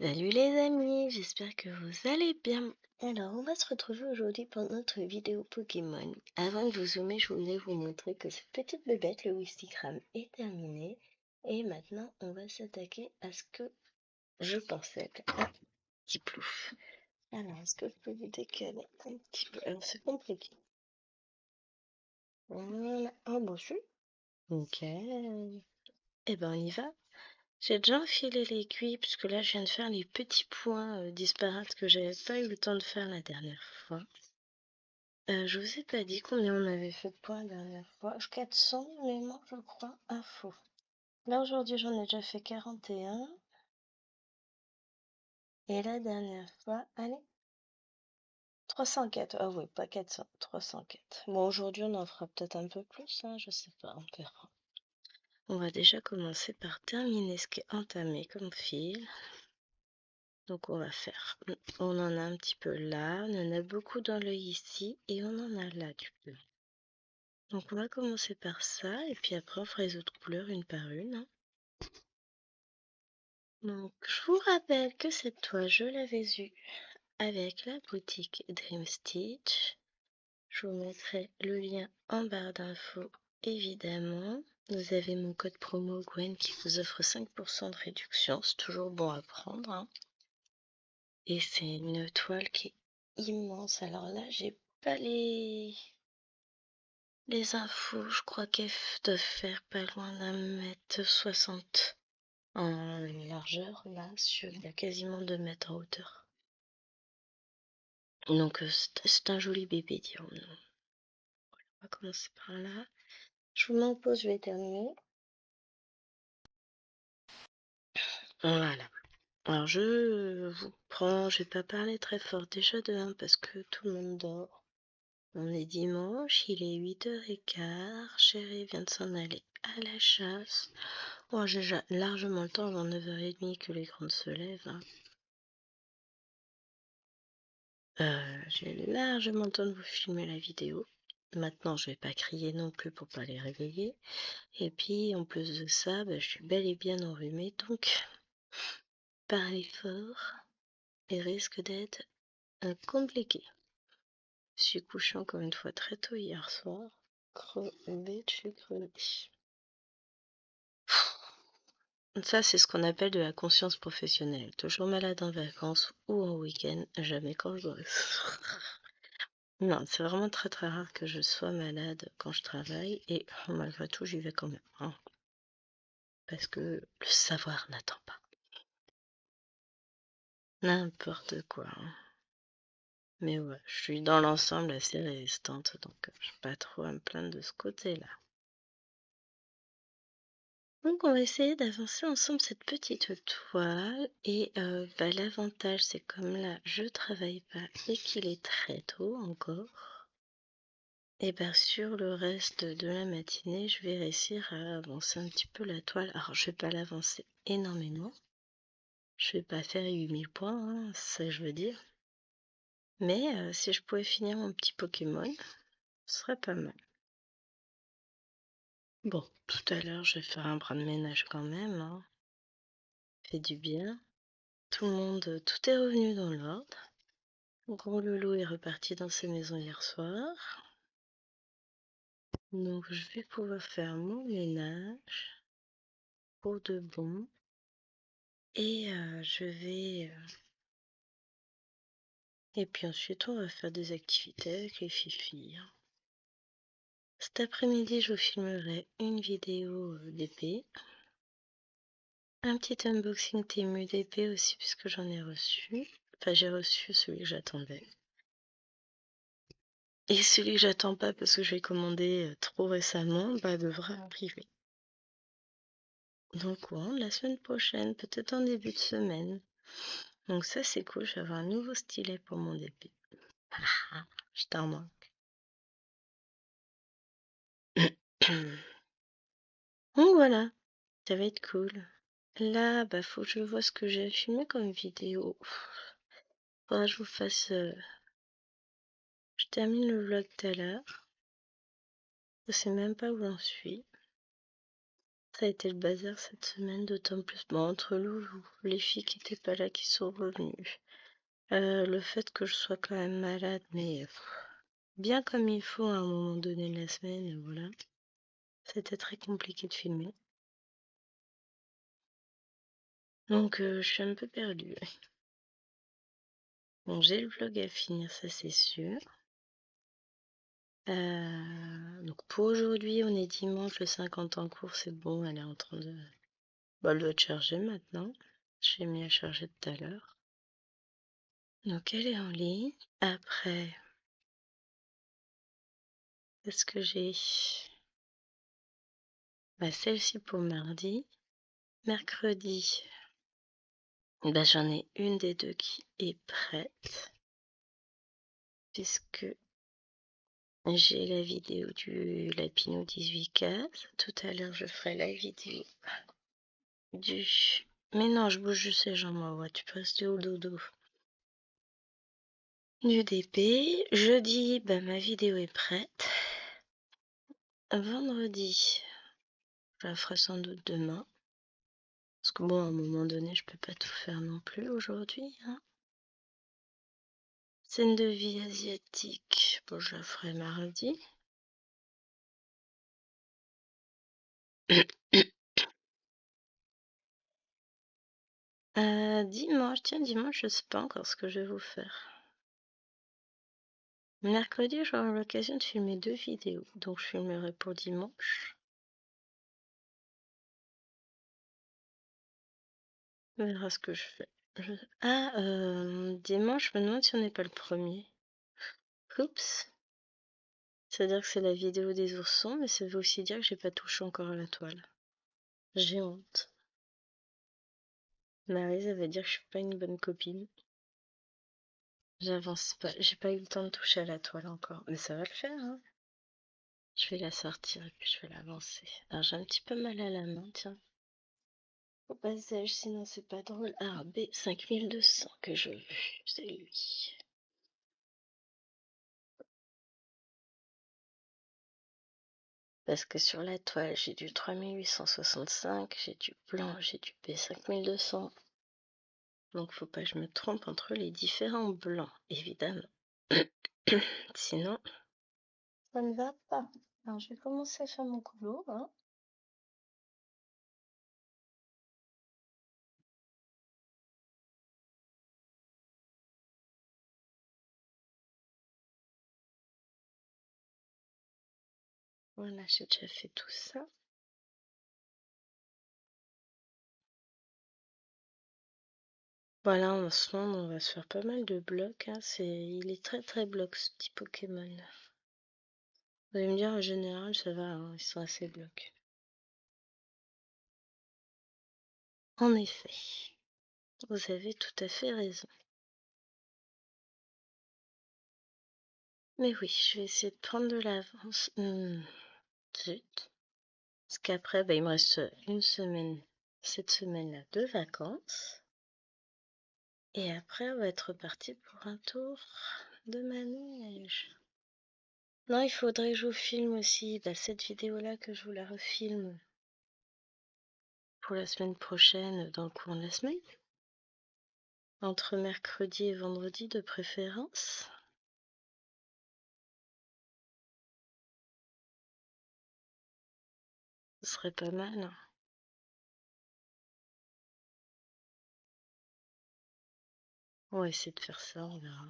Salut les amis, j'espère que vous allez bien. Alors, on va se retrouver aujourd'hui pour notre vidéo Pokémon. Avant de vous zoomer, je voulais vous montrer que cette petite bébête, le Wistikram, est terminée. Et maintenant, on va s'attaquer à ce que je pensais être un petit plouf. Alors, est-ce que je peux vous décaler un petit peu? Alors, c'est compliqué. Voilà. Oh, bon, je suis nickel. Eh ben, on y va. J'ai déjà enfilé l'aiguille puisque là je viens de faire les petits points disparates que j'avais pas eu le temps de faire la dernière fois. Je vous ai pas dit combien on avait fait de points la dernière fois. 400 mémoire je crois. Ah faux. Là aujourd'hui j'en ai déjà fait 41. Et la dernière fois, allez, 304. Ah oui, pas 400, 304. Bon aujourd'hui on en fera peut-être un peu plus, hein, je sais pas, on verra. On va déjà commencer par terminer ce qui est entamé comme fil. Donc on va faire, on en a un petit peu là, on en a beaucoup dans l'œil ici et on en a là du peu. Donc on va commencer par ça et puis après on fera les autres couleurs une par une, hein. Donc je vous rappelle que cette toile je l'avais eue avec la boutique Dream Stitch. Je vous mettrai le lien en barre d'infos évidemment. Vous avez mon code promo Gwen qui vous offre 5% de réduction, c'est toujours bon à prendre, hein. Et c'est une toile qui est immense. Alors là, j'ai pas les infos. Je crois qu'elles doivent faire pas loin d'1,60 m en largeur. Là, il y a quasiment 2 mètres en hauteur. Donc c'est un joli bébé, dirons-nous. On va commencer par là. Je vous mets en pause, je vais terminer. Voilà. Alors je vous prends, je vais pas parler très fort déjà de 1 parce que tout le monde dort. On est dimanche, il est 8h15, Chéri vient de s'en aller à la chasse. Bon, j'ai déjà largement le temps avant 9h30 que les grandes se lèvent, hein. J'ai largement le temps de vous filmer la vidéo. Maintenant, je vais pas crier non plus pour pas les réveiller. Et puis, en plus de ça, je suis bel et bien enrhumée, donc parler fort et risque d'être compliqué. Je suis couchée encore une fois très tôt hier soir. Crevée, je suis crevée. Ça, c'est ce qu'on appelle de la conscience professionnelle. Toujours malade en vacances ou en week-end, jamais quand je bosse. Non, c'est vraiment très très rare que je sois malade quand je travaille et malgré tout, j'y vais quand même, hein. Parce que le savoir n'attend pas. N'importe quoi, hein. Mais ouais, je suis dans l'ensemble assez résistante, donc je n'ai pas trop à me plaindre de ce côté-là. Donc on va essayer d'avancer ensemble cette petite toile et l'avantage c'est comme là je travaille pas et qu'il est très tôt encore, et sur le reste de la matinée je vais réussir à avancer un petit peu la toile. Alors je vais pas l'avancer énormément, je vais pas faire 8000 points, hein, c'est ça que je veux dire, mais si je pouvais finir mon petit Pokémon, ce serait pas mal. Bon, tout à l'heure je vais faire un bras de ménage quand même, hein. Fait du bien. Tout le monde, tout est revenu dans l'ordre. Gros Loulou est reparti dans sa maison hier soir. Donc je vais pouvoir faire mon ménage pour de bon. Et je vais... Et puis ensuite on va faire des activités avec les filles. Cet après-midi je vous filmerai une vidéo d'épée. Un petit unboxing Temu d'épée aussi puisque j'en ai reçu. Enfin j'ai reçu celui que j'attendais. Et celui que j'attends pas parce que je l'ai commandé trop récemment, devra arriver. Donc ouais, la semaine prochaine, peut-être en début de semaine. Donc ça c'est cool, je vais avoir un nouveau stylet pour mon épée. Je t'en manque. Donc voilà, ça va être cool. Là, faut que je vois ce que j'ai filmé comme vidéo. Faudra que je vous fasse... Je termine le vlog tout à l'heure. Je sais même pas où j'en suis. ça a été le bazar cette semaine, d'autant plus entre Loulou, les filles qui étaient pas là qui sont revenues. Le fait que je sois quand même malade, mais bien comme il faut à un moment donné de la semaine, voilà. C'était très compliqué de filmer. Donc je suis un peu perdue. Bon, j'ai le vlog à finir, ça c'est sûr. Donc pour aujourd'hui, on est dimanche, le 50 en cours, c'est bon, elle est en train de... Bah, elle doit être chargée maintenant. J'ai mis à charger tout à l'heure. Donc elle est en ligne. Après, qu'est-ce que j'ai? Bah, celle-ci pour mardi. Mercredi, bah, j'en ai une des deux qui est prête. Puisque j'ai la vidéo du Lapino 18 cases. Tout à l'heure, je ferai la vidéo du... Mais non, je bouge juste les jambes, moi. Ouais, tu passes du haut dodo. Du DP. Jeudi, bah, ma vidéo est prête. Vendredi, je la ferai sans doute demain. Parce que bon, à un moment donné, je peux pas tout faire non plus aujourd'hui. Hein. Scène de vie asiatique. Bon, je la ferai mardi. Dimanche, tiens, dimanche, je sais pas encore ce que je vais vous faire. Mercredi, j'aurai l'occasion de filmer 2 vidéos, donc je filmerai pour dimanche. On verra ce que je fais. Ah, dimanche, je me demande si on n'est pas le premier. Oups. C'est-à-dire que c'est la vidéo des oursons, mais ça veut aussi dire que j'ai pas touché encore à la toile. J'ai honte. Marie, ça veut dire que je suis pas une bonne copine. J'avance pas, j'ai pas eu le temps de toucher à la toile encore, mais ça va le faire, hein. Je vais la sortir et puis je vais l'avancer. Alors j'ai un petit peu mal à la main, tiens. Au passage, sinon c'est pas drôle. Ah, B 5200 que je veux, c'est lui. Parce que sur la toile, j'ai du 3865, j'ai du blanc, j'ai du B 5200. Donc faut pas que je me trompe entre les différents blancs, évidemment. Sinon, ça ne va pas. Alors je vais commencer à faire mon couloir, hein. Voilà, j'ai déjà fait tout ça. Voilà, en ce moment, on va se faire pas mal de blocs. Hein. Il est très très bloc ce petit Pokémon. Vous allez me dire, en général, ça va, hein, ils sont assez blocs. En effet, vous avez tout à fait raison. Mais oui, je vais essayer de prendre de l'avance. Zut. Parce qu'après, bah, il me reste une semaine, cette semaine-là, de vacances. Et après, on va être reparti pour un tour de manège. Non, il faudrait que je vous filme aussi cette vidéo-là, que je vous la refilme pour la semaine prochaine, dans le cours de la semaine. Entre mercredi et vendredi de préférence. Ce serait pas mal. Hein. On va essayer de faire ça, on verra.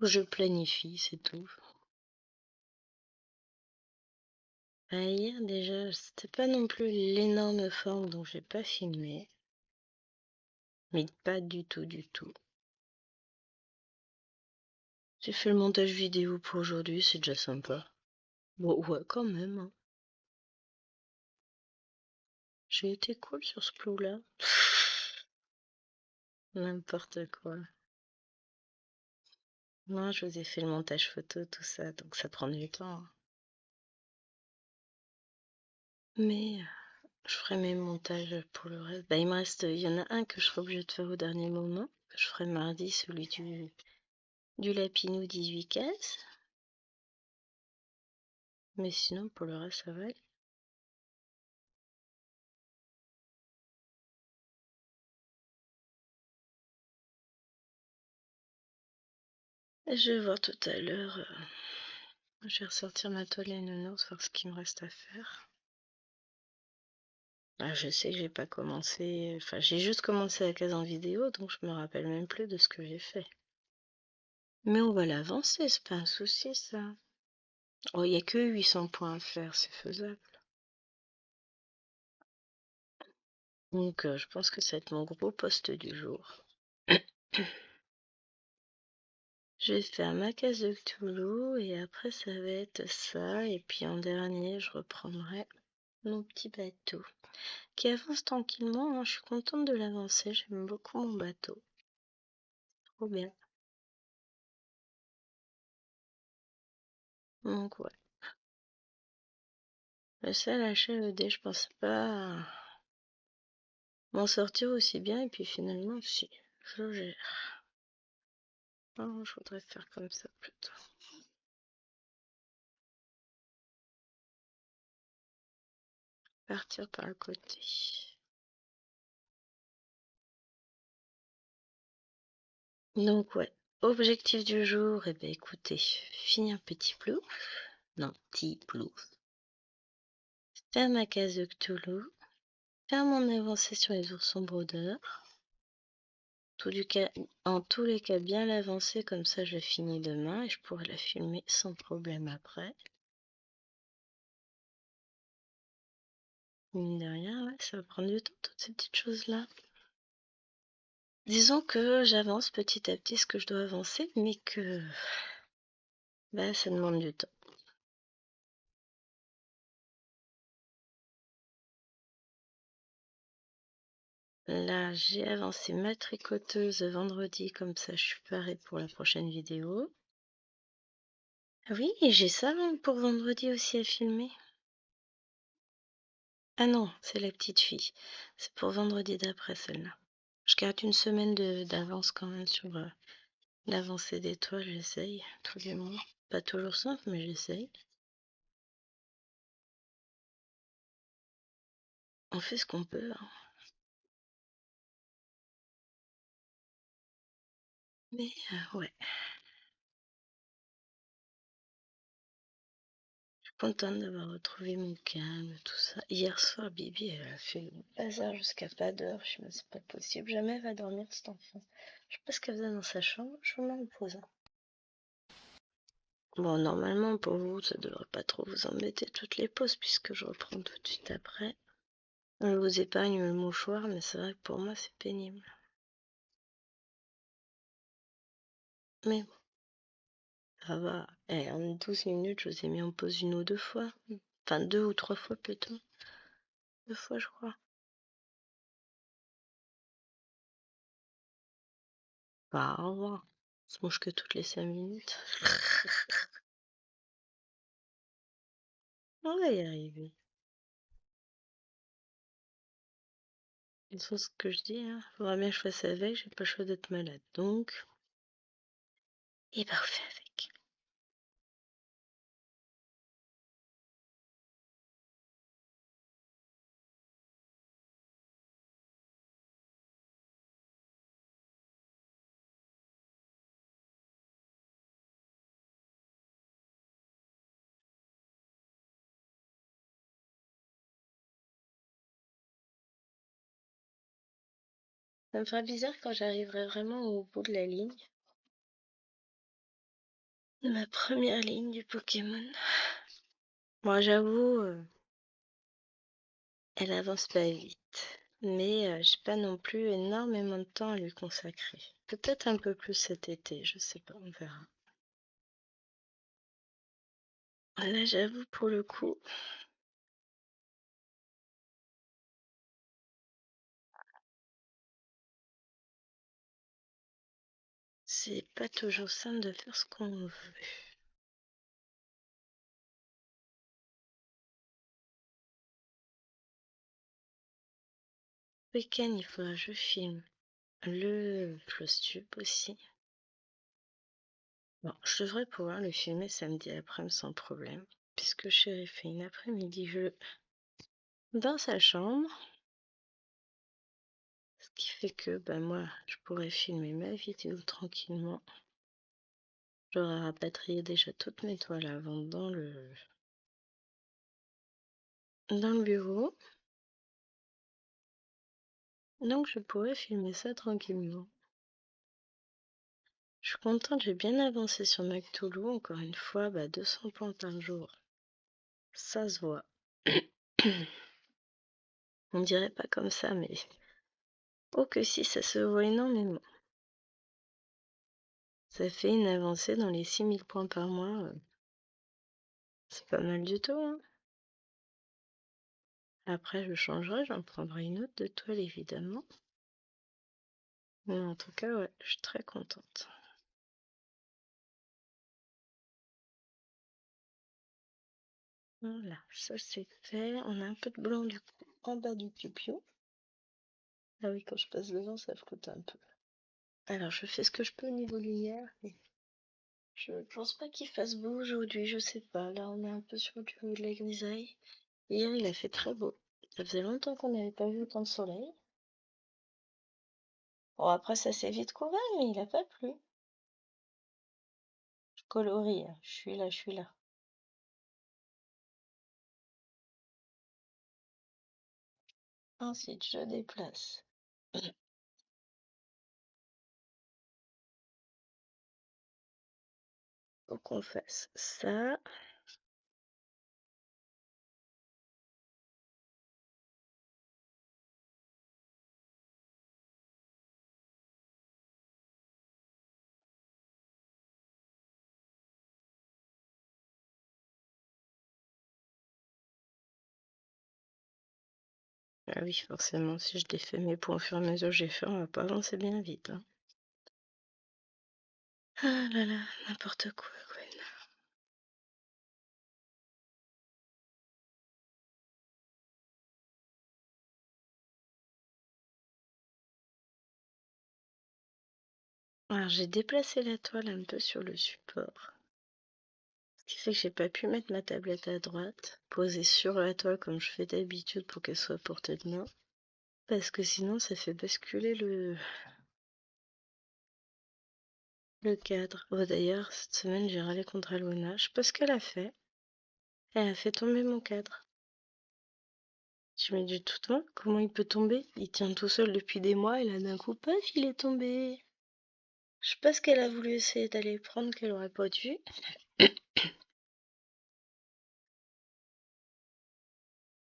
Je planifie, c'est tout. Hier, déjà, c'était pas non plus l'énorme forme, donc j'ai pas filmé. Mais pas du tout, du tout. J'ai fait le montage vidéo pour aujourd'hui, c'est déjà sympa. Bon, ouais, quand même. Hein. J'ai été cool sur ce plou-là. N'importe quoi. Non, je vous ai fait le montage photo, tout ça, donc ça prend du temps. Hein. Mais je ferai mes montages pour le reste. Bah, il y en a un que je serai obligée de faire au dernier moment. Je ferai mardi, celui du du Lapinou 18 cases. Mais sinon, pour le reste, ça va aller. Je vais voir tout à l'heure. Je vais ressortir ma toile et nounours, voir ce qu'il me reste à faire. Ah, je sais que j'ai pas commencé. Enfin, j'ai juste commencé la case en vidéo, donc je me rappelle même plus de ce que j'ai fait. Mais on va l'avancer, c'est pas un souci ça. Oh, il n'y a que 800 points à faire, c'est faisable. Donc, je pense que ça va être mon gros poste du jour. Je vais faire ma case de Cthulhu et après ça va être ça. Et puis en dernier, je reprendrai mon petit bateau qui avance tranquillement, hein. Je suis contente de l'avancer, j'aime beaucoup mon bateau. Trop bien. Donc ouais. Le seul HLED, je pensais pas m'en sortir aussi bien et puis finalement si, je gère. Non, je voudrais faire comme ça plutôt. Partir par le côté. Donc ouais, objectif du jour, eh ben écoutez, finir petit plouf, non, petit plouf, faire ma case de Cthulhu, faire mon avancée sur les oursons brodeurs, en tous les cas bien l'avancer, comme ça je finis demain et je pourrai la filmer sans problème après. Mine de rien, ouais, ça va prendre du temps, toutes ces petites choses-là. Disons que j'avance petit à petit ce que je dois avancer, mais que bah, ça demande du temps. Là, j'ai avancé ma tricoteuse vendredi, comme ça je suis parée pour la prochaine vidéo. Ah oui, et j'ai ça pour vendredi aussi à filmer. Ah non, c'est la petite fille. C'est pour vendredi d'après celle-là. Je garde une semaine d'avance quand même sur l'avancée des toiles, j'essaye tous les mois. Pas toujours simple, mais j'essaye. On fait ce qu'on peut, hein. Mais ouais, je suis contente d'avoir retrouvé mon calme, tout ça. Hier soir, Bibi, elle a fait le bazar jusqu'à pas d'heure. Je me suis dit, c'est pas possible, jamais elle va dormir cet enfant. Je sais pas ce qu'elle faisait dans sa chambre, je me repose. Bon, normalement, pour vous, ça devrait pas trop vous embêter toutes les pauses, puisque je reprends tout de suite après. On vous épargne le mouchoir, mais c'est vrai que pour moi, c'est pénible. Mais bon, ça va. Eh, en 12 minutes, je vous ai mis en pause une ou deux fois. Enfin, deux ou trois fois plutôt. Deux fois, je crois. Bah, au revoir. On se mange que toutes les 5 minutes. On va y arriver. C'est ce que je dis, hein. Faudra bien que je fasse avec, j'ai pas le choix d'être malade. Donc, et ben, on fait avec. Ça me fera bizarre quand j'arriverai vraiment au bout de la ligne. De ma première ligne du Pokémon. Moi, j'avoue, elle avance pas vite. Mais j'ai pas non plus énormément de temps à lui consacrer. Peut-être un peu plus cet été, je sais pas, on verra. Là, j'avoue, pour le coup, c'est pas toujours simple de faire ce qu'on veut. Week-end, il faudra que je filme le Flostube aussi. Bon, je devrais pouvoir le filmer samedi après-midi sans problème, puisque chéri fait une après-midi jeu dans sa chambre, ce qui fait que moi, je pourrais filmer ma vidéo tranquillement. J'aurais rapatrié déjà toutes mes toiles à vendre dans le bureau, donc je pourrais filmer ça tranquillement. Je suis contente, j'ai bien avancé sur Mactoulou, encore une fois, 200 points par jour, ça se voit. On dirait pas comme ça, mais oh que si, ça se voit énormément. Ça fait une avancée dans les 6000 points par mois. C'est pas mal du tout, hein. Après, je changerai, j'en prendrai une autre de toile, évidemment. Mais en tout cas, ouais, je suis très contente. Voilà, ça c'est fait. On a un peu de blanc du coup en bas du piou-piou. Ah oui, quand je passe devant, ça flotte un peu. Alors, je fais ce que je peux au niveau lumière. Mais je pense pas qu'il fasse beau aujourd'hui, je sais pas. Là, on est un peu sur de la grisaille. Hier, il a fait très beau. Ça faisait longtemps qu'on n'avait pas vu autant de soleil. Bon, après, ça s'est vite couvert, mais il a pas plu. Je colorie, hein. Je suis là, je suis là. Ensuite, je déplace. Faut qu'on fasse ça. Ah oui, forcément, si je défais mes points au fur et à mesure que j'ai fait, on va pas avancer bien vite, hein. Ah là là, n'importe quoi, Gwen. Alors, j'ai déplacé la toile un peu sur le support. Ce qui fait que j'ai pas pu mettre ma tablette à droite, poser sur la toile comme je fais d'habitude pour qu'elle soit à portée de main. Parce que sinon, ça fait basculer le cadre. Oh, d'ailleurs, cette semaine, j'ai râlé contre Alona. Je sais pas ce qu'elle a fait. Elle a fait tomber mon cadre. Je me dis tout le temps, comment il peut tomber? Il tient tout seul depuis des mois et là d'un coup, paf, il est tombé. Je sais pas ce qu'elle a voulu essayer d'aller prendre qu'elle aurait pas dû.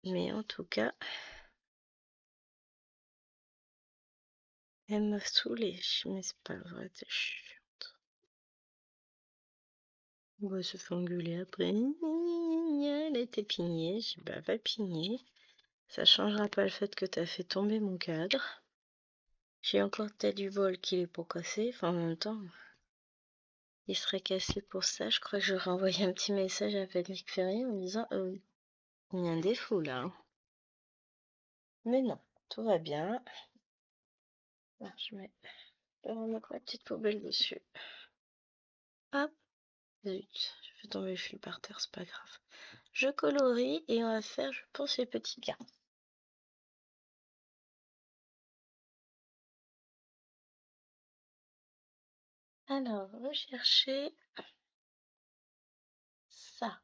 Mais en tout cas, elle m'a saoulée. Mais c'est pas vrai, t'es chiante. On va se faire engueuler après. Elle a été pignée. J'ai dit, va pigner. Ça changera pas le fait que t'as fait tomber mon cadre. J'ai encore peut-être du bol qu'il est pour casser. Enfin, en même temps, il serait cassé pour ça. Je crois que j'aurais envoyé un petit message à Patrick Ferry en disant il y a un défaut là, hein. Mais non, tout va bien. Ah, je vais remettre ma petite poubelle dessus. Hop, zut, je fais tomber le fil par terre, c'est pas grave. Je colorie et on va faire, je pense, les petits gars. Alors, rechercher ça.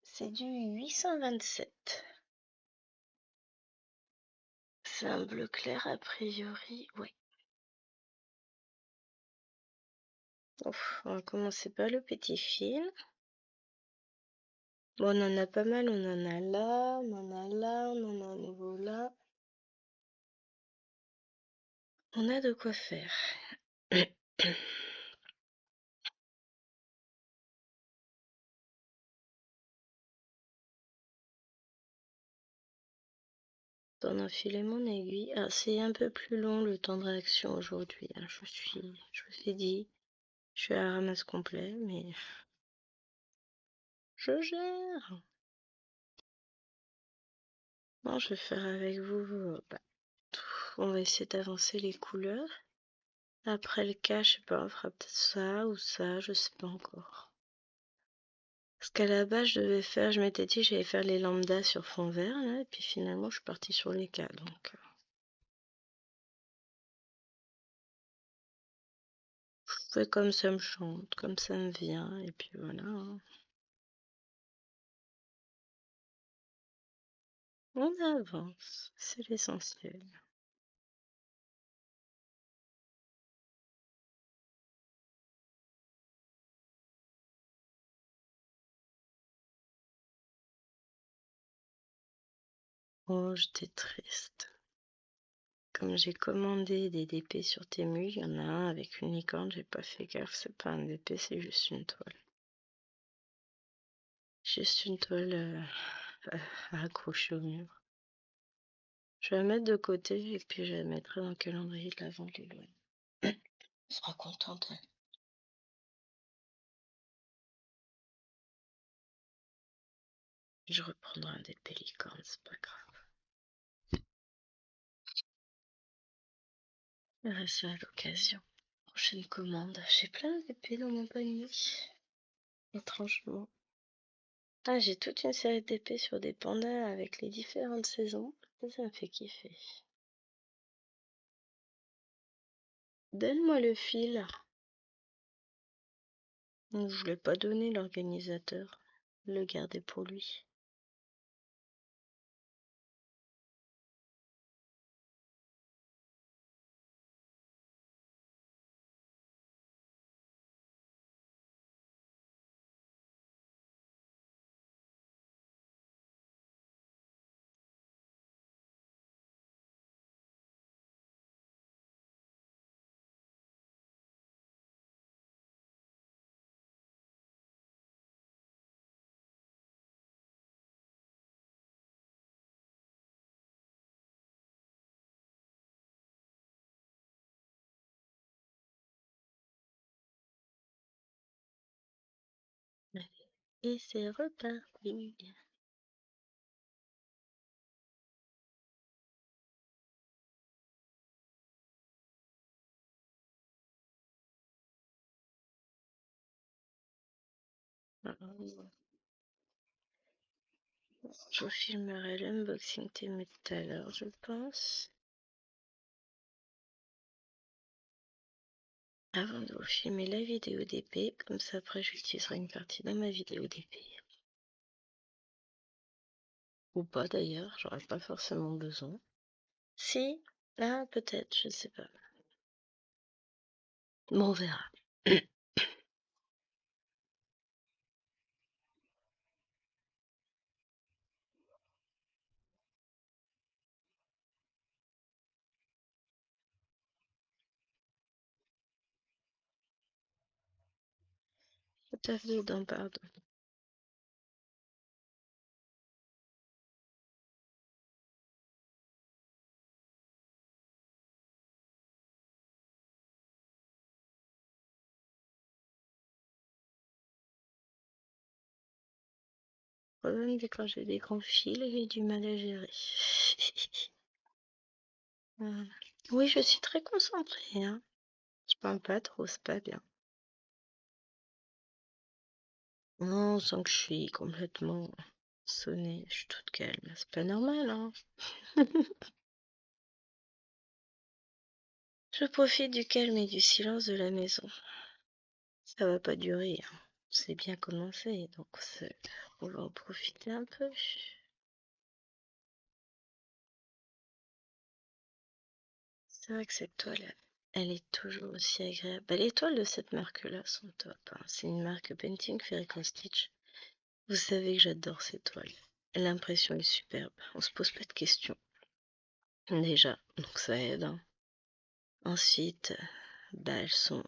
C'est du 827. C'est un bleu clair a priori, ouais. Ouf, on va commencer par le petit fil. Bon, on en a pas mal, on en a là, on en a là, on en a à nouveau là. On a de quoi faire. D'en enfiler mon aiguille. Ah, c'est un peu plus long le temps de réaction aujourd'hui, hein. Je vous ai dit, je suis à ramasse complet, mais je gère. Non, je vais faire avec vous. On va essayer d'avancer les couleurs. Après le cas, je sais pas, on fera peut-être ça ou ça, je sais pas encore. Parce qu'à la base, je m'étais dit, j'allais faire les lambdas sur fond vert, là, et puis finalement, je suis partie sur les cas, donc je fais comme ça me chante, comme ça me vient, et puis voilà, hein. On avance, c'est l'essentiel. Oh, j'étais triste. Comme j'ai commandé des DP sur Temu, il y en a un avec une licorne, j'ai pas fait gaffe, c'est pas un DP, c'est juste une toile. Juste une toile à accrocher au mur. Je vais la mettre de côté et puis je la mettrai dans le calendrier de l'avant de l'Éloigne. On sera contente, hein. Je reprendrai un DP licorne, c'est pas grave. Je verrai ça à l'occasion. Prochaine commande. J'ai plein de DP dans mon panier. Étrangement. Ah, j'ai toute une série d'épées sur des pandas avec les différentes saisons. Ça me fait kiffer. Donne-moi le fil. Je ne l'ai pas donné, l'organisateur. Le garder pour lui. Et c'est reparti. Je vous filmerai l'unboxing Temu tout à l'heure, je pense. Avant de vous filmer la vidéo d'épée, comme ça après j'utiliserai une partie dans ma vidéo d'épée. Ou pas d'ailleurs, j'aurais pas forcément besoin. Si, là peut-être, je sais pas. Bon, on verra. Tout à fait dedans, pardon. Le problème, c'est quand j'ai des grands fils, j'ai du mal à gérer. Voilà. Oui, je suis très concentrée, hein. Je parle pas trop, c'est pas bien. Non, on sent que je suis complètement sonnée, je suis toute calme. C'est pas normal, hein. Je profite du calme et du silence de la maison. Ça va pas durer, hein. C'est bien commencé, donc on va en profiter un peu. C'est vrai que cette toile, elle est toujours aussi agréable. Bah, les toiles de cette marque-là sont top, hein. C'est une marque Painting Fairy Stitch. Vous savez que j'adore ces toiles. L'impression est superbe. On se pose pas de questions. Déjà, donc ça aide, hein. Ensuite, bah, elles sont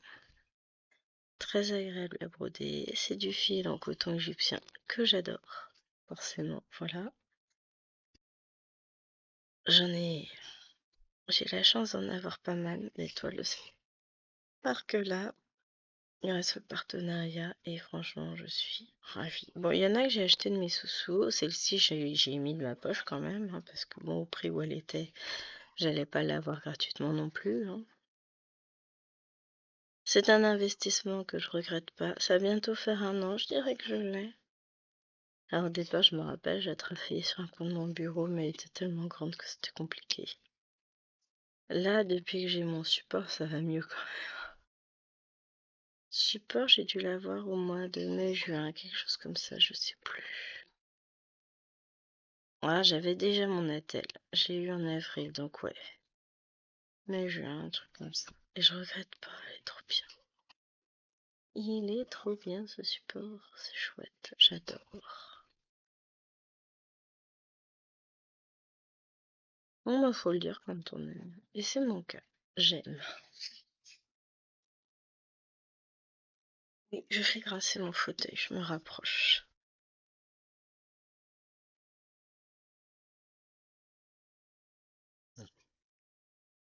très agréables à broder. C'est du fil en coton égyptien que j'adore. Forcément, voilà. J'en ai, j'ai la chance d'en avoir pas mal, des toiles de cette marque-là. Grâce au partenariat, et franchement, je suis ravie. Bon, il y en a que j'ai acheté de mes sous-sous. Celle-ci, j'ai mis de ma poche quand même, hein, parce que bon, au prix où elle était, j'allais pas l'avoir gratuitement non plus, hein. C'est un investissement que je regrette pas. Ça va bientôt faire 1 an, je dirais que je l'ai. Alors au départ, je me rappelle, j'ai travaillé sur un coin de mon bureau, mais elle était tellement grande que c'était compliqué. Là, depuis que j'ai mon support, ça va mieux quand même. Support, j'ai dû l'avoir au mois de mai, juin, quelque chose comme ça, je sais plus. Voilà, j'avais déjà mon attel. J'ai eu en avril, donc ouais. Mai, juin, un truc comme ça. Et je regrette pas, elle est trop bien. Il est trop bien ce support, c'est chouette, j'adore. Bon, bah, faut le dire quand on aime. Et c'est mon cas, j'aime. Oui, je fais grincer mon fauteuil, je me rapproche.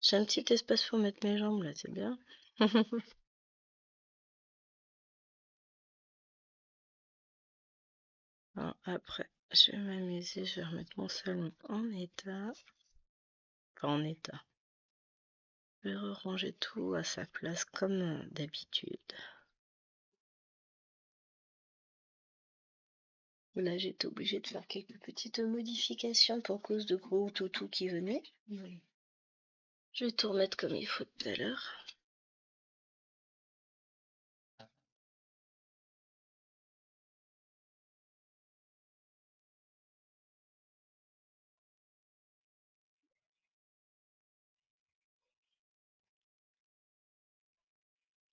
J'ai un petit espace pour mettre mes jambes là, c'est bien. Alors, après, je vais m'amuser, je vais remettre mon salon en état. Enfin, en état. Je vais ranger tout à sa place comme d'habitude. Là, j'étais obligée de faire quelques petites modifications pour cause de gros toutous qui venaient. Oui. Je vais tout remettre comme il faut tout à l'heure.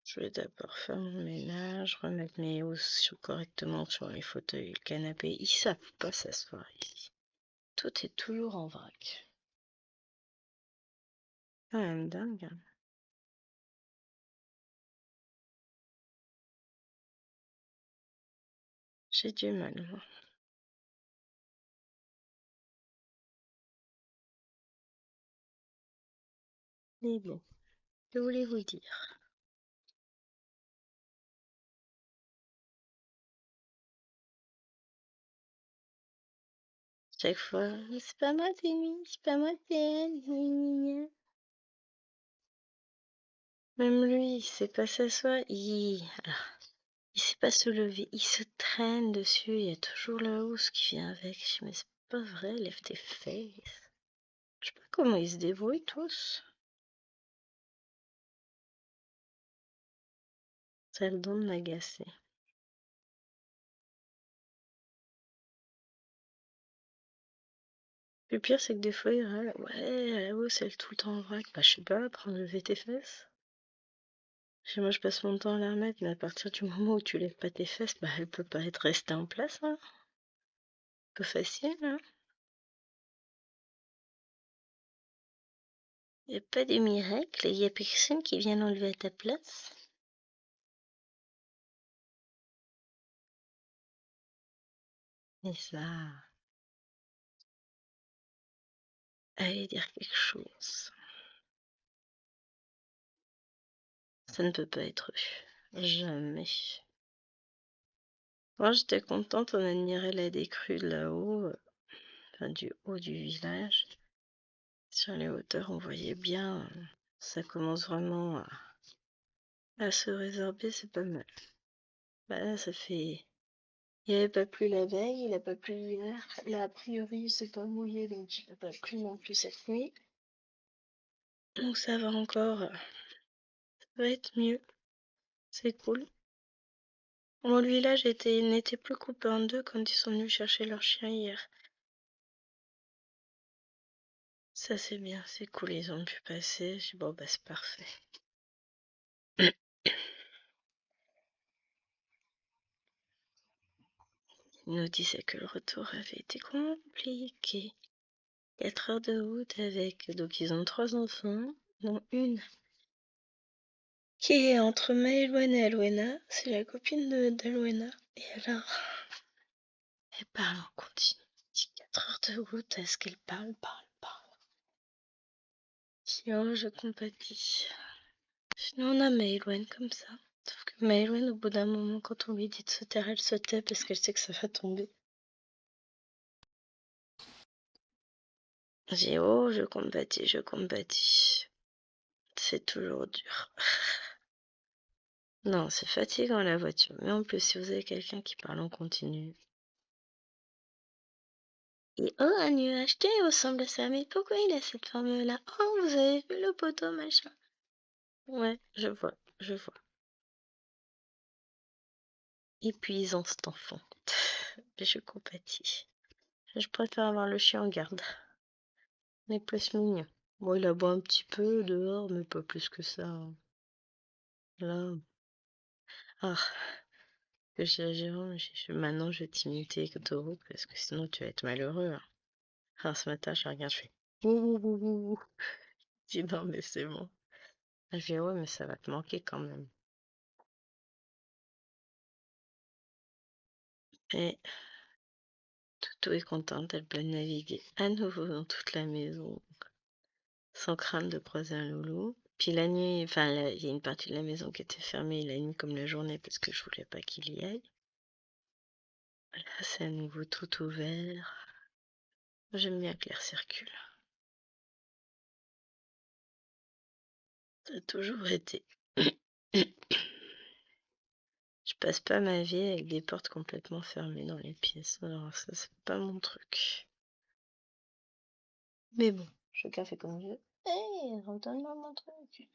Je vais d'abord faire mon ménage, remettre mes hausses correctement sur les fauteuils et le canapé. Ils savent pas s'asseoir ici. Tout est toujours en vrac. Quand même dingue, hein. J'ai du mal, moi. Mais bon, que voulez-vous dire? Chaque fois, c'est pas moi, c'est lui, c'est pas moi, c'est elle. Gna, gna, gna. Même lui, il sait pas s'asseoir. Il sait pas se lever. Il se traîne dessus. Il y a toujours la housse qui vient avec. Je dis, mais c'est pas vrai, lève tes fesses. Je sais pas comment ils se débrouillent tous. Ça a le don de m'agacer. Le pire, c'est que des fois, il râle. Ouais, la housse, elle est tout le temps en vrac. Bah, je sais pas, apprends à lever tes fesses. Chez moi, je passe mon temps à la remettre, mais à partir du moment où tu lèves pas tes fesses, bah, elle peut pas être restée en place, hein. Peu facile, hein. Y a pas de miracle, y a personne qui vient l'enlever à ta place. Et ça, allez dire quelque chose. Ça ne peut pas être eu. Jamais. Moi, j'étais contente, on admirait la décrue de là-haut, enfin du haut du village. Sur les hauteurs, on voyait bien, ça commence vraiment à se résorber, c'est pas mal. Bah là, ça fait. Il avait pas plu la veille, il a pas plu hier. Là, a priori, il s'est pas mouillé, donc il a pas plu non plus cette nuit. Donc ça va encore, ça va être mieux. C'est cool. Bon, lui là, n'était plus coupé en deux quand ils sont venus chercher leur chien hier. Ça c'est bien, c'est cool, ils ont pu passer. J'ai dit, bon bah c'est parfait. Il nous disait que le retour avait été compliqué. 4 heures de route avec. Donc ils ont 3 enfants, dont une qui est entre Maëlwen et Alwena. C'est la copine d'Alwena. Et alors, elle parle en continu. 4 heures de route, est-ce qu'elle parle, parle. Sinon, je compatis. Sinon, on a Maëlwen comme ça. Sauf que Maëlwen, au bout d'un moment, quand on lui dit de se taire, elle se tait parce qu'elle sait que ça va tomber. J'ai oh, je compatis. C'est toujours dur. Non, c'est fatigant la voiture. Mais en plus, si vous avez quelqu'un qui parle en continu. Et oh, un nuage, tiens, il ressemble à ça. Mais pourquoi il a cette forme-là? Oh, vous avez vu le poteau, machin. Ouais, je vois. Épuisant cet enfant. Je compatis. Je préfère avoir le chien en garde. Mais plus mignon. Bon, il aboie un petit peu dehors, mais pas plus que ça, hein. Là. Ah, que j'ai Jérôme, maintenant je vais t'imiter d'autoroute parce que sinon tu vas être malheureux, hein. Ah, ce matin, je regarde, je fais ouh, ouh, ouh, ouh, ouh. Je dis non, mais c'est bon. Je dis ouais, mais ça va te manquer quand même. Et Toto est contente, elle peut naviguer à nouveau dans toute la maison sans crainte de croiser un loulou. Puis la nuit, enfin, il y a une partie de la maison qui était fermée la nuit comme la journée parce que je voulais pas qu'il y aille. Là, c'est à nouveau tout ouvert. J'aime bien que l'air circule. Ça a toujours été. Je passe pas ma vie avec des portes complètement fermées dans les pièces. Alors ça, c'est pas mon truc. Mais bon, chacun fait comme il veut. Hé, redonne-moi mon truc.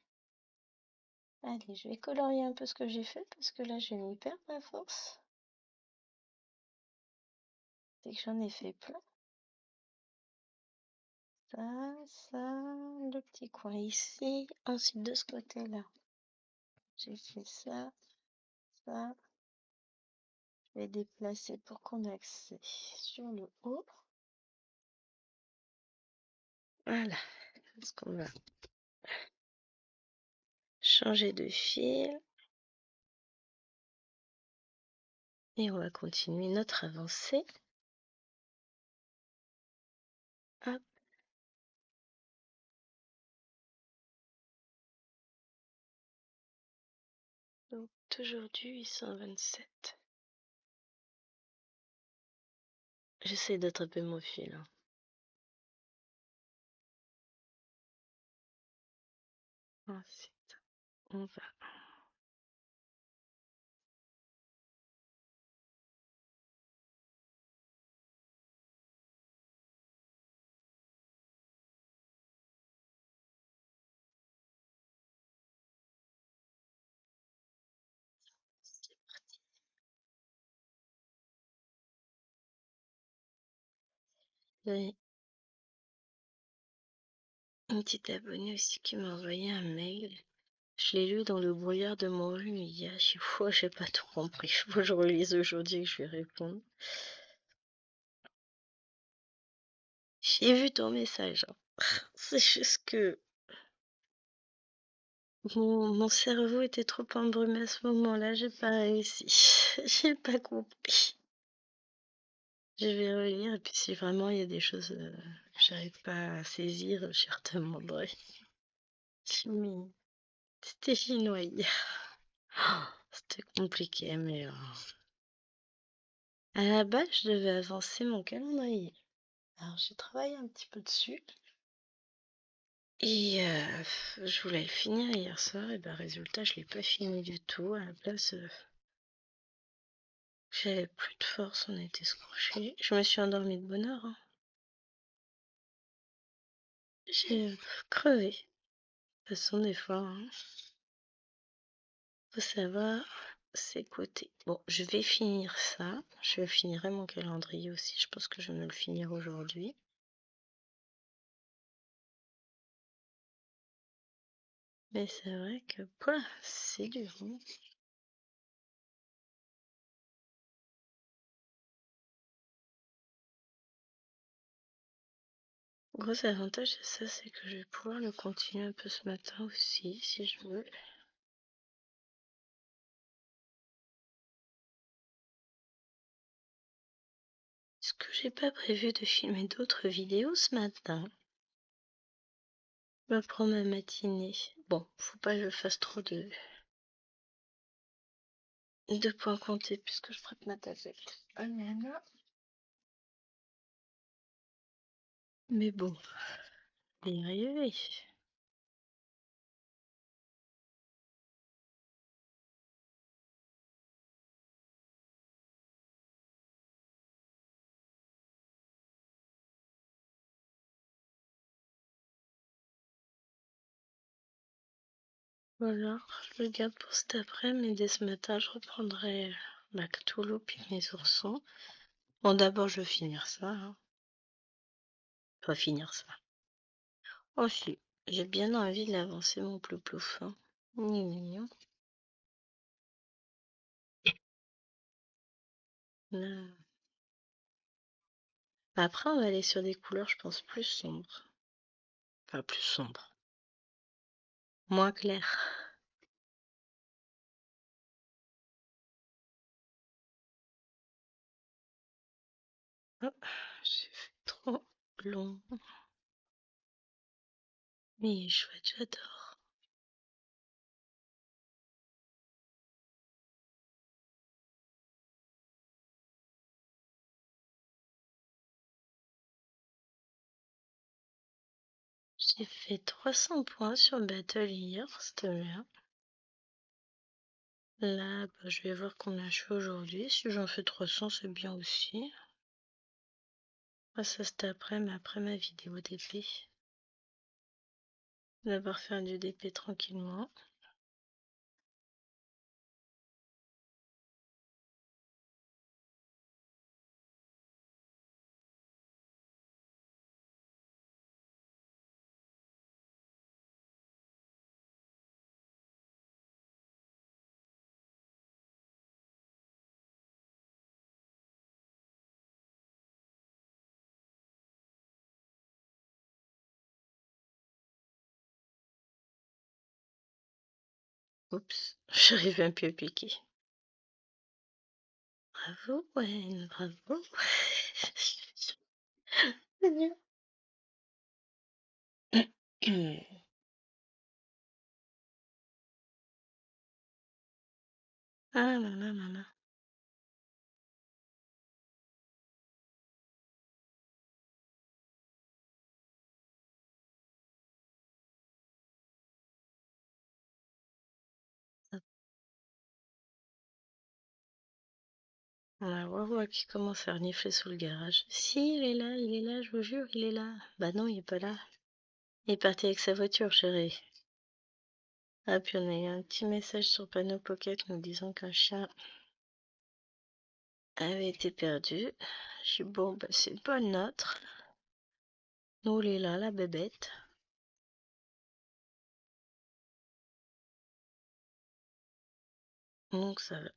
Allez, je vais colorier un peu ce que j'ai fait parce que là, je vais m'y perdre à force. C'est que j'en ai fait plein. Ça, le petit coin ici. Ensuite, de ce côté-là, j'ai fait ça. Je vais déplacer pour qu'on ait accès sur le haut. Voilà. Est-ce qu'on va changer de fil et on va continuer notre avancée. Hop. Donc, toujours du 827. J'essaie d'attraper mon fil, hein. Ensuite, on va. C'est parti. J'ai une petite abonnée aussi qui m'a envoyé un mail. Je l'ai lu dans le brouillard de mon rhume hier. J'ai pas tout compris. Faut que je relise aujourd'hui et que je vais répondre. J'ai vu ton message, hein. C'est juste que mon cerveau était trop embrumé à ce moment-là. J'ai pas réussi. J'ai pas compris. Je vais relire et puis si vraiment il y a des choses que j'arrive pas à saisir, je te demanderai. Mais c'était chinois hier. C'était compliqué, mais à la base, je devais avancer mon calendrier. Alors j'ai travaillé un petit peu dessus et je voulais le finir hier soir et ben résultat je l'ai pas fini du tout. À la place, j'avais plus de force, on était se coucher. Je me suis endormie de bonne heure, hein. J'ai crevé. De toute façon, des fois, hein, faut savoir s'écouter. Bon, je vais finir ça. Je finirai mon calendrier aussi. Je pense que je vais me le finir aujourd'hui. Mais c'est vrai que quoi, c'est dur, hein. Gros avantage, c'est ça, c'est que je vais pouvoir le continuer un peu ce matin aussi, si je veux. Est-ce que j'ai pas prévu de filmer d'autres vidéos ce matin? Je prends ma matinée. Bon, faut pas que je fasse trop de points comptés puisque je prête ma tablette. Oh là là. Mais bon, je vais y arriver. Voilà, je le garde pour cet après-midi, mais dès ce matin, je reprendrai la Cthulhu puis mes oursons. Bon, d'abord, je vais finir ça. Hein. Pas finir ça. Oh si, j'ai bien envie d'avancer mon plouf-plouf. Hein. Mignon. Là. Après, on va aller sur des couleurs, je pense, plus sombres. Enfin, plus sombres. Moins claires. Oh, j'ai fait trop long. Mais il est chouette, j'adore. J'ai fait 300 points sur Battle hier, c'était bien. Là, bah, je vais voir combien je fais aujourd'hui. Si j'en fais 300, c'est bien aussi. Ah, ça c'était après ma vidéo d'épée. D'abord faire du DP tranquillement. Oups, j'arrive même plus à piquer. Bravo, Wayne, bravo. C'est bien. Ah là là là là. On a Wawa qui commence à renifler sous le garage. Si, il est là, je vous jure, il est là. Bah non, il est pas là. Il est parti avec sa voiture, chérie. Ah, puis on a eu un petit message sur Panneau Pocket nous disant qu'un chat avait été perdu. Je dis bon, bah c'est pas le nôtre. Nous, il est là, la bébête. Donc ça va.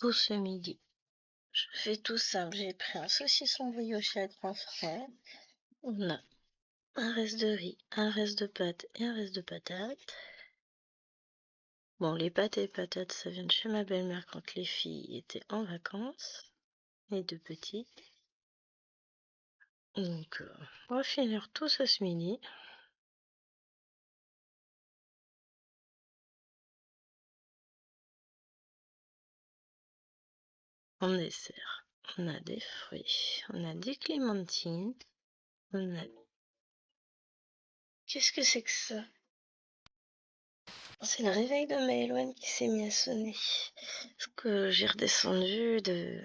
Pour ce midi, je fais tout simple. J'ai pris un saucisson brioché à 3 frais. On a un reste de riz, un reste de pâtes et un reste de patates. Bon, les pâtes et les patates, ça vient de chez ma belle-mère quand les filles étaient en vacances. Les deux petites. Donc, on va finir tout ça ce midi. En dessert, on a des fruits, on a des clémentines, on a... Qu'est-ce que c'est que ça? C'est le réveil de Maëloine qui s'est mis à sonner. Parce que j'ai redescendu de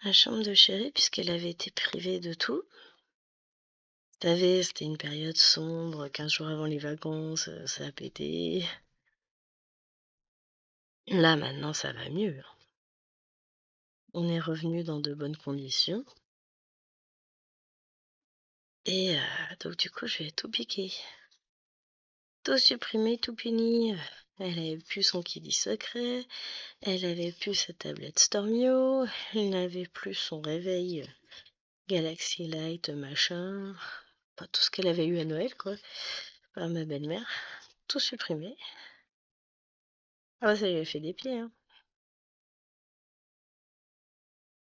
la chambre de chérie puisqu'elle avait été privée de tout. Vous savez, c'était une période sombre, 15 jours avant les vacances, ça a pété. Là, maintenant, ça va mieux. On est revenu dans de bonnes conditions. Et donc, du coup, je vais tout piquer. Tout supprimer, tout puni. Elle avait plus son Kiddy secret. Elle avait plus sa tablette Stormio. Elle n'avait plus son réveil Galaxy Light, machin. Pas tout ce qu'elle avait eu à Noël, quoi. Par ma belle-mère. Tout supprimé. Ah bah, ça lui a fait des pieds, hein.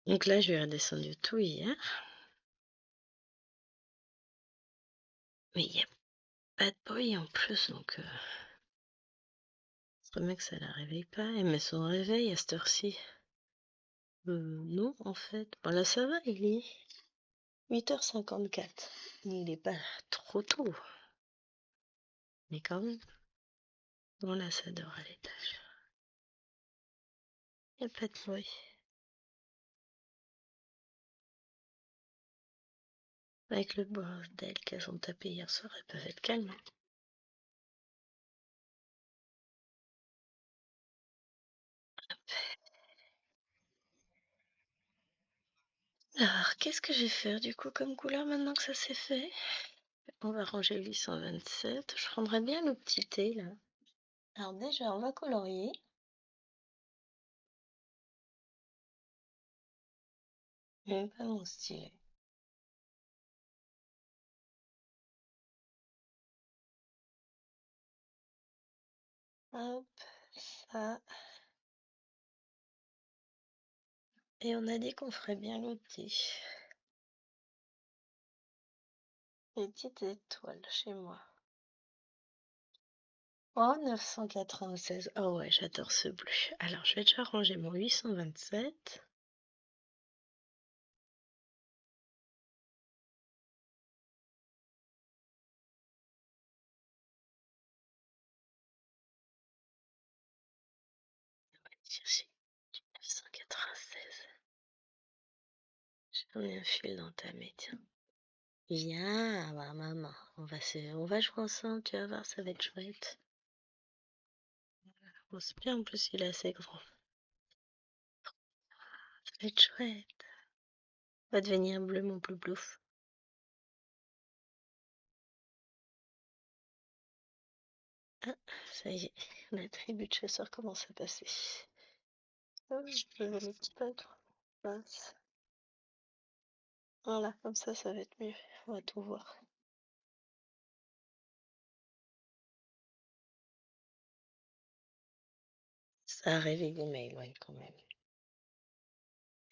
Donc là, je lui ai redescendu tout hier. Mais il n'y a pas de bruit en plus, donc Ce serait bien que ça la réveille pas. Elle met son réveil à cette heure-ci. Non, en fait. Bon, là, ça va, il est 8h54. Il est pas trop tôt. Mais quand même. Bon, là, ça dort à l'étage. Y a pas de bruit. Avec le bordel qu'elles ont tapé hier soir, elles peuvent être calmes. Alors, qu'est-ce que je vais faire du coup comme couleur maintenant que ça s'est fait? On va ranger le 827. Je prendrais bien le petit thé là. Alors déjà, on va colorier. Même pas mon style. Hop, ça. Et on a dit qu'on ferait bien l'autre thé. Les petites étoiles chez moi. Oh, 996. Oh ouais, j'adore ce bleu. Alors, je vais déjà ranger mon 827. On va chercher du 996. J'en ai un fil d'entamé, tiens. Viens, bah, maman. On va jouer ensemble, tu vas voir, ça va être chouette. Oh, c'est bien, en plus, il est assez grand. Ça va être chouette. Va devenir bleu, mon bleu blouf. Ah, ça y est, la tribu de chasseurs commence à passer. Oh, je vais le petit peu passe. Voilà, comme ça va être mieux. On va tout voir. Ça a réveillé Maëloine quand même.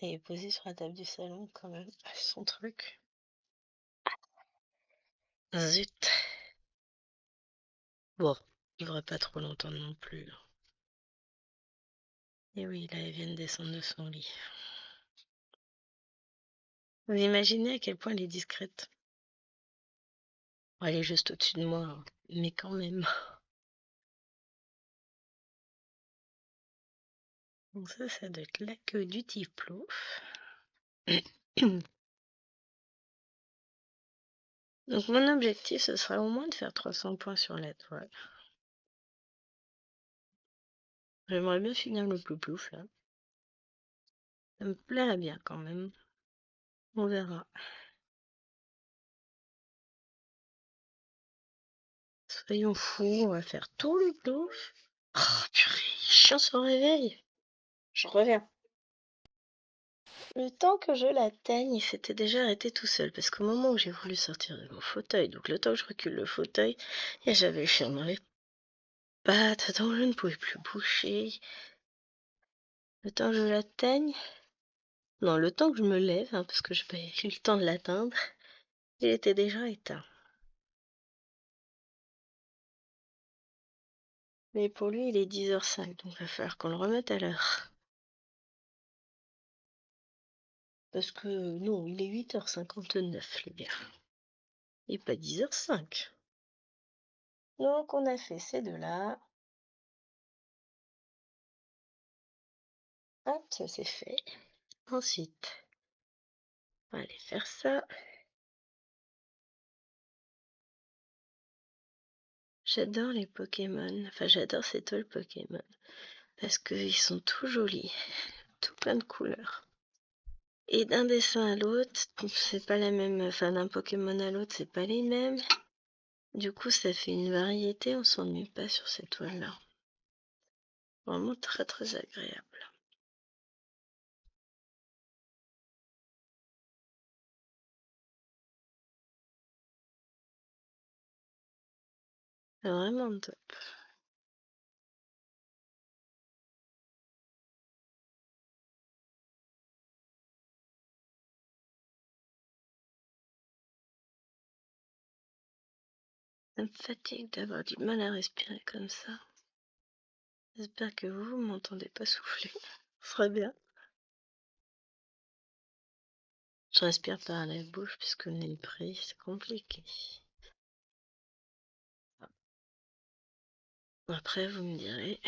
Elle est posée sur la table du salon quand même. Ah, son truc. Zut. Bon, il devrait pas trop l'entendre non plus. Et oui, là, elle vient de descendre de son lit. Vous imaginez à quel point elle est discrète? Bon, elle est juste au-dessus de moi, hein, mais quand même. Donc ça doit être la queue du typlo. Donc mon objectif, ce sera au moins de faire 300 points sur la toile. J'aimerais bien finir le plouf là. Ça me plairait bien quand même. On verra. Soyons fous, on va faire tout le plouf. Oh purée, chien se réveille. Je reviens. Le temps que je l'atteigne, il s'était déjà arrêté tout seul, parce qu'au moment où j'ai voulu sortir de mon fauteuil, donc le temps que je recule le fauteuil, et j'avais le chien dans les pattes, donc je ne pouvais plus bouger. Le temps que je l'atteigne, non, le temps que je me lève, hein, parce que je n'ai pas eu le temps de l'atteindre, il était déjà éteint. Mais pour lui, il est 10h05, donc il va falloir qu'on le remette à l'heure. Parce que non, il est 8h59, les gars. Et pas 10h05. Donc on a fait ces deux-là. Hop, ça c'est fait. Ensuite, on va aller faire ça. J'adore les Pokémon. Enfin, j'adore ces tolls Pokémon. Parce qu'ils sont tout jolis. Tout plein de couleurs. Et d'un dessin à l'autre, c'est pas la même. Enfin, d'un Pokémon à l'autre, c'est pas les mêmes. Du coup, ça fait une variété. On s'ennuie pas sur cette toile-là. Vraiment très très agréable. C'est vraiment top. Ça me fatigue d'avoir du mal à respirer comme ça. J'espère que vous m'entendez pas souffler. Ce serait bien. Je respire par la bouche puisque le nez est pris, c'est compliqué. Après, vous me direz,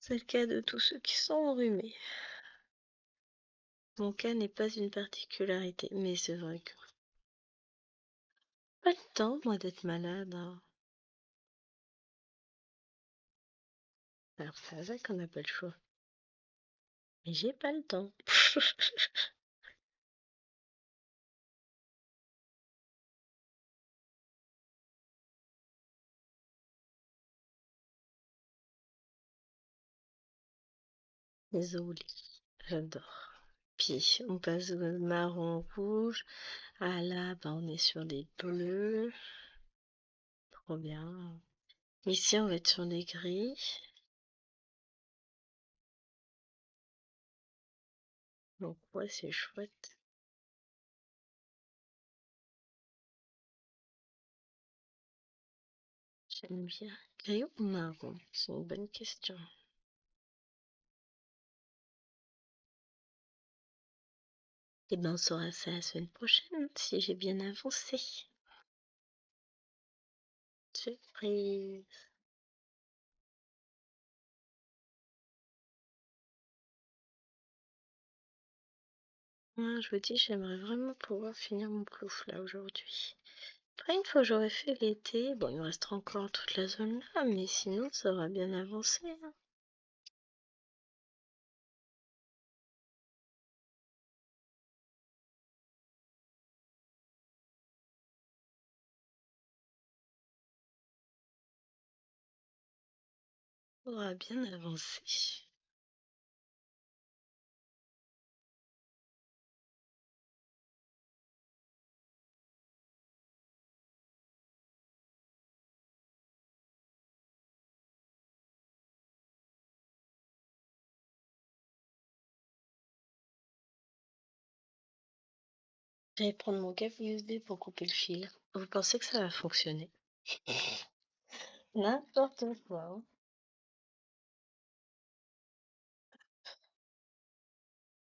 c'est le cas de tous ceux qui sont enrhumés. Mon cas n'est pas une particularité, mais c'est vrai que pas le temps, moi, d'être malade, hein. Alors, c'est vrai qu'on n'a pas le choix. Mais j'ai pas le temps. Désolée, j'adore. Puis, on passe de marron rouge. Ah là, bah, on est sur des bleus. Trop bien. Ici, on va être sur des gris. Donc, ouais, c'est chouette. J'aime bien. Gris ou marron? C'est une bonne question. Eh ben, on saura ça la semaine prochaine, si j'ai bien avancé. Surprise. Moi, je vous dis, j'aimerais vraiment pouvoir finir mon plouf là aujourd'hui. Après, une fois que j'aurai fait l'été, bon, il me restera encore toute la zone là, mais sinon, ça aura bien avancé, hein. Ça aura bien avancé. Je vais prendre mon câble USB pour couper le fil. Vous pensez que ça va fonctionner? N'importe quoi, hein.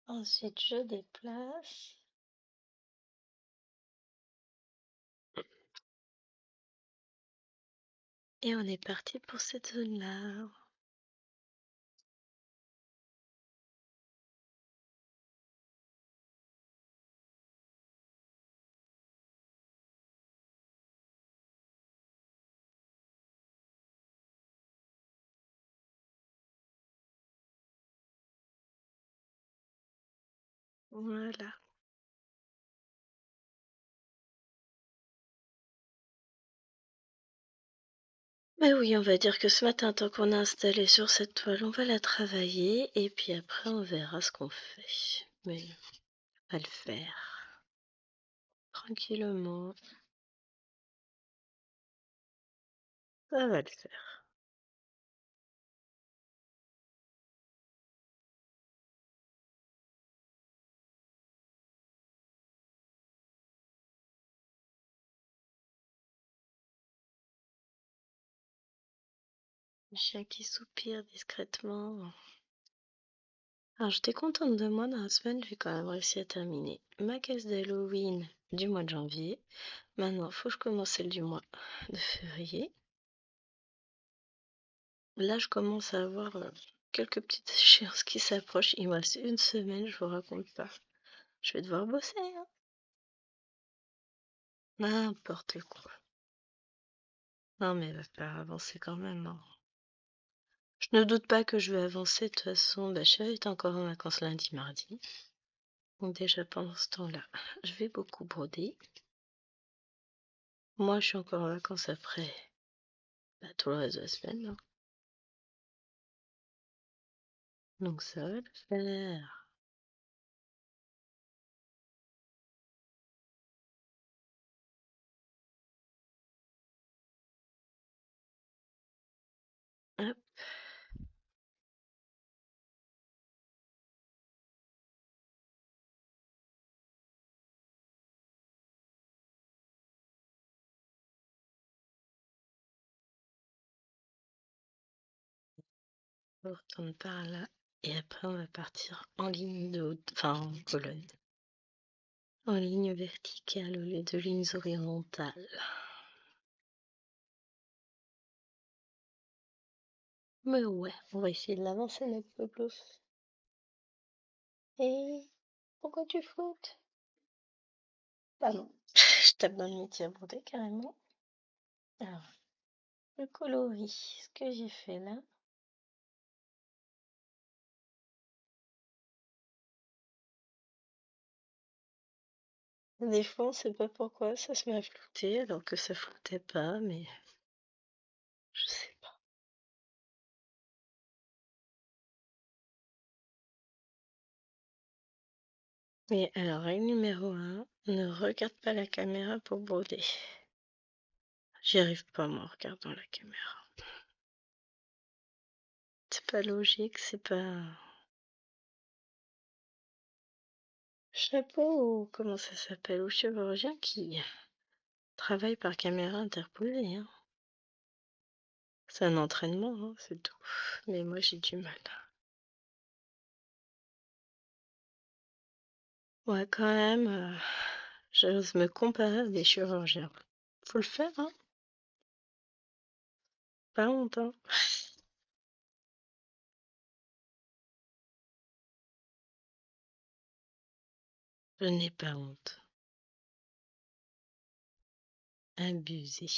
Ensuite, je déplace. Et on est parti pour cette zone-là. Voilà. Mais oui, on va dire que ce matin, tant qu'on a installé sur cette toile, on va la travailler et puis après, on verra ce qu'on fait. Mais on va le faire tranquillement. Ça va le faire. Le chien qui soupire discrètement. Alors, j'étais contente de moi dans la semaine, j'ai quand même réussi à terminer ma caisse d'Halloween du mois de janvier. Maintenant, il faut que je commence celle du mois de février. Là, je commence à avoir quelques petites échéances qui s'approchent. Il me reste une semaine, je vous raconte pas. Je vais devoir bosser, hein. N'importe quoi. Non, mais il va falloir avancer quand même, hein. Je ne doute pas que je vais avancer. De toute façon, bah, je vais être encore en vacances lundi, mardi. Donc déjà pendant ce temps-là, je vais beaucoup broder. Moi, je suis encore en vacances après bah, tout le reste de la semaine, hein. Donc ça va le faire. Hop. On retourne par là. Et après, on va partir en ligne de haute, enfin en colonne. En ligne verticale au lieu de lignes horizontales. Mais ouais, on va essayer de l'avancer notre peu plus. Et pourquoi tu flottes? Bah non, je tape dans le métier à broder carrément. Alors, le coloris, ce que j'ai fait là. Des fois, on sait pas pourquoi ça se met à flouter alors que ça floutait pas, mais je sais pas. Mais alors, règle numéro 1, ne regarde pas la caméra pour broder. J'y arrive pas moi en regardant la caméra. C'est pas logique, c'est pas... Chapeau ou comment ça s'appelle, aux chirurgiens qui travaillent par caméra interposée, hein. C'est un entraînement, hein, c'est tout. Mais moi, j'ai du mal. Ouais, quand même, j'ose me comparer à des chirurgiens. Faut le faire, hein. Pas honte, hein. Je n'ai pas honte. Abusé.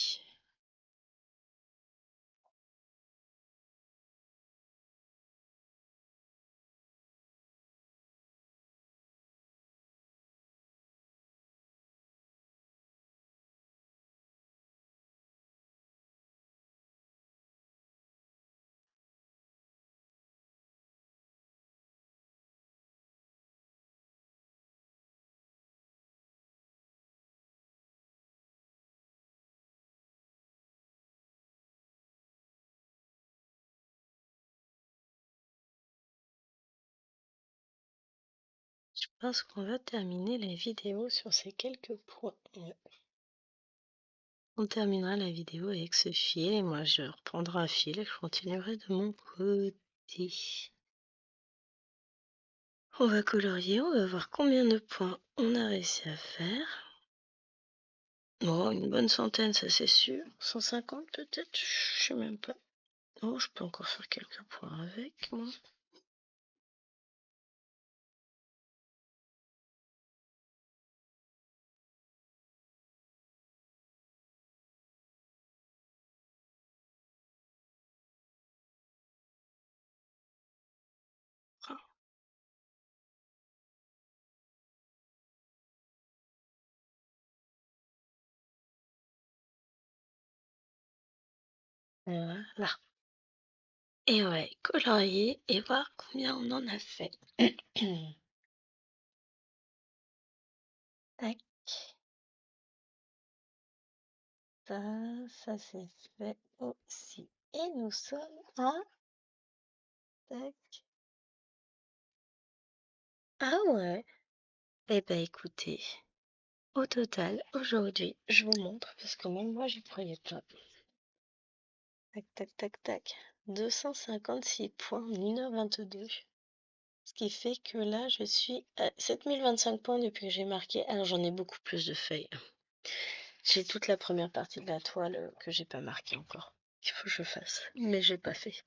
Je pense qu'on va terminer la vidéo sur ces quelques points. Ouais. On terminera la vidéo avec ce fil et moi je reprendrai un fil et je continuerai de mon côté. On va colorier, on va voir combien de points on a réussi à faire. Bon, une bonne centaine, ça c'est sûr. 150 peut-être, je sais même pas. Oh, je peux encore faire quelques points avec, moi. Voilà. Et on va colorier et voir combien on en a fait. Tac. Ça c'est fait aussi. Et nous sommes à... Tac. Ah ouais. Eh ben écoutez, au total, aujourd'hui, je vous montre, parce que même moi j'y croyais pas. Tac, tac, tac, tac. 256 points en 1h22. Ce qui fait que là, je suis à 7025 points depuis que j'ai marqué. Alors j'en ai beaucoup plus de feuilles. J'ai toute la première partie de la toile que j'ai pas marquée encore. Qu'il faut que je fasse. Mais j'ai pas fait.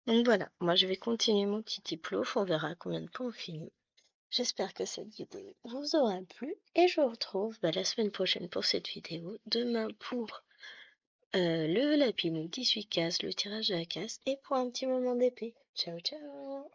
Donc voilà, moi je vais continuer mon petit tiplof. On verra combien de points on finit. J'espère que cette vidéo vous aura plu et je vous retrouve la semaine prochaine pour cette vidéo. Demain pour le lapis 18 cases, le tirage de la case et pour un petit moment d'épée. Ciao ciao.